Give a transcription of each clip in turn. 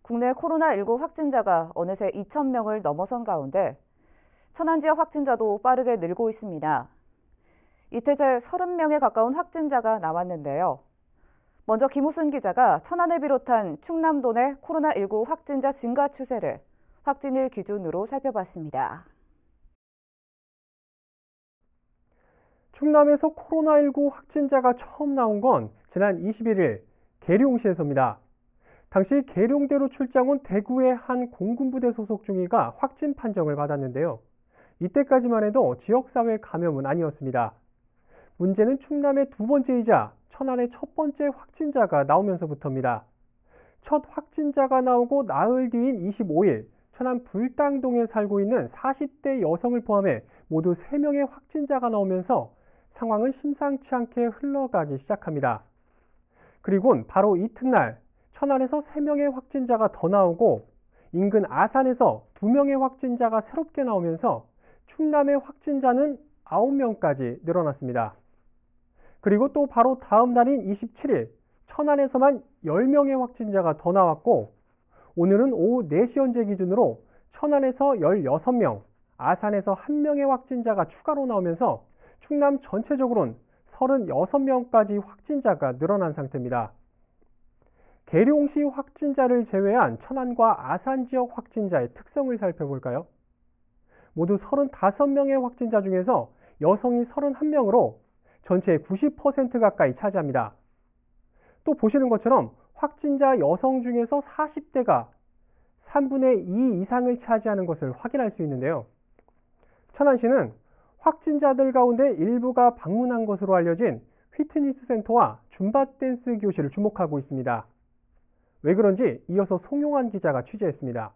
국내 코로나19 확진자가 어느새 2,000명을 넘어선 가운데 천안 지역 확진자도 빠르게 늘고 있습니다. 이틀째 30명에 가까운 확진자가 나왔는데요. 먼저 김우순 기자가 천안을 비롯한 충남도 내 코로나19 확진자 증가 추세를 확진일 기준으로 살펴봤습니다. 충남에서 코로나19 확진자가 처음 나온 건 지난 21일 계룡시에서입니다. 당시 계룡대로 출장 온 대구의 한 공군부대 소속 중위가 확진 판정을 받았는데요. 이때까지만 해도 지역사회 감염은 아니었습니다. 문제는 충남의 두 번째이자 천안의 첫 번째 확진자가 나오면서부터입니다. 첫 확진자가 나오고 나흘 뒤인 25일, 천안 불당동에 살고 있는 40대 여성을 포함해 모두 3명의 확진자가 나오면서 상황은 심상치 않게 흘러가기 시작합니다. 그리고는 바로 이튿날 천안에서 3명의 확진자가 더 나오고 인근 아산에서 2명의 확진자가 새롭게 나오면서 충남의 확진자는 9명까지 늘어났습니다. 그리고 또 바로 다음 날인 27일 천안에서만 10명의 확진자가 더 나왔고 오늘은 오후 4시 현재 기준으로 천안에서 16명, 아산에서 1명의 확진자가 추가로 나오면서 충남 전체적으로는 36명까지 확진자가 늘어난 상태입니다. 계룡시 확진자를 제외한 천안과 아산 지역 확진자의 특성을 살펴볼까요? 모두 35명의 확진자 중에서 여성이 31명으로 전체의 90% 가까이 차지합니다. 또 보시는 것처럼 확진자 여성 중에서 40대가 3분의 2 이상을 차지하는 것을 확인할 수 있는데요. 천안시는 확진자들 가운데 일부가 방문한 것으로 알려진 피트니스 센터와 줌바 댄스 교실을 주목하고 있습니다. 왜 그런지 이어서 송용환 기자가 취재했습니다.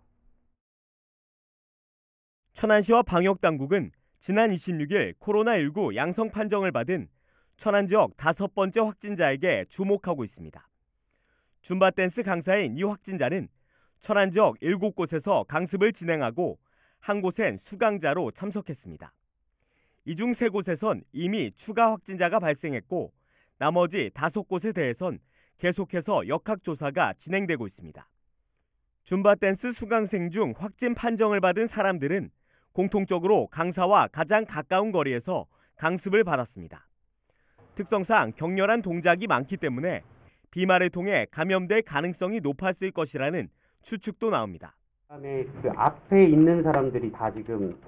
천안시와 방역당국은 지난 26일 코로나19 양성 판정을 받은 천안 지역 5번째 확진자에게 주목하고 있습니다. 줌바 댄스 강사인 이 확진자는 천안 지역 7곳에서 강습을 진행하고 한 곳엔 수강자로 참석했습니다. 이 중 3곳에선 이미 추가 확진자가 발생했고 나머지 5곳에 대해선 계속해서 역학조사가 진행되고 있습니다. 줌바 댄스 수강생 중 확진 판정을 받은 사람들은 공통적으로 강사와 가장 가까운 거리에서 강습을 받았습니다. 특성상 격렬한 동작이 많기 때문에 비말을 통해 감염될 가능성이 높았을 것이라는 추측도 나옵니다. 그다음에 그 앞에 있는 사람들이 다 지금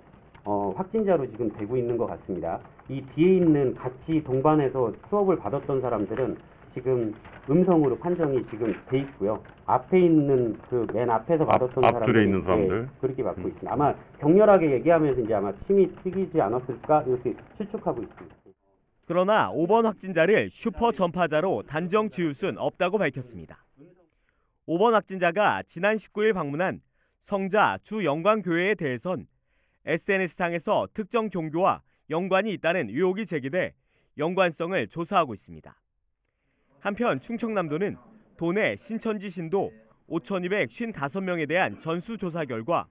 확진자로 지금 되고 있는 것 같습니다. 이 뒤에 있는 같이 동반해서 수업을 받았던 사람들은 지금 음성으로 판정이 지금 돼 있고요. 앞에 있는 그 맨 앞에서 받았던 앞줄에 있는 사람들 그렇게 받고 있습니다. 아마 격렬하게 얘기하면서 이제 아마 침이 튀기지 않았을까 이렇게 추측하고 있습니다. 그러나 5번 확진자를 슈퍼 전파자로 단정 지을 순 없다고 밝혔습니다. 5번 확진자가 지난 19일 방문한 성자 주영광교회에 대해선 SNS상에서 특정 종교와 연관이 있다는 의혹이 제기돼 연관성을 조사하고 있습니다. 한편 충청남도는 도내 신천지 신도 5,255명에 대한 전수조사 결과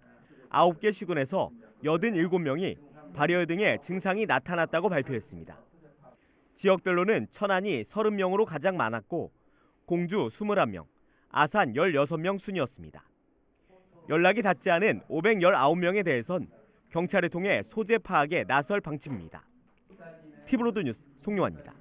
9개 시군에서 87명이 발열 등의 증상이 나타났다고 발표했습니다. 지역별로는 천안이 30명으로 가장 많았고 공주 21명, 아산 16명 순이었습니다. 연락이 닿지 않은 519명에 대해선 경찰을 통해 소재 파악에 나설 방침입니다. TV로드 뉴스 송용환입니다.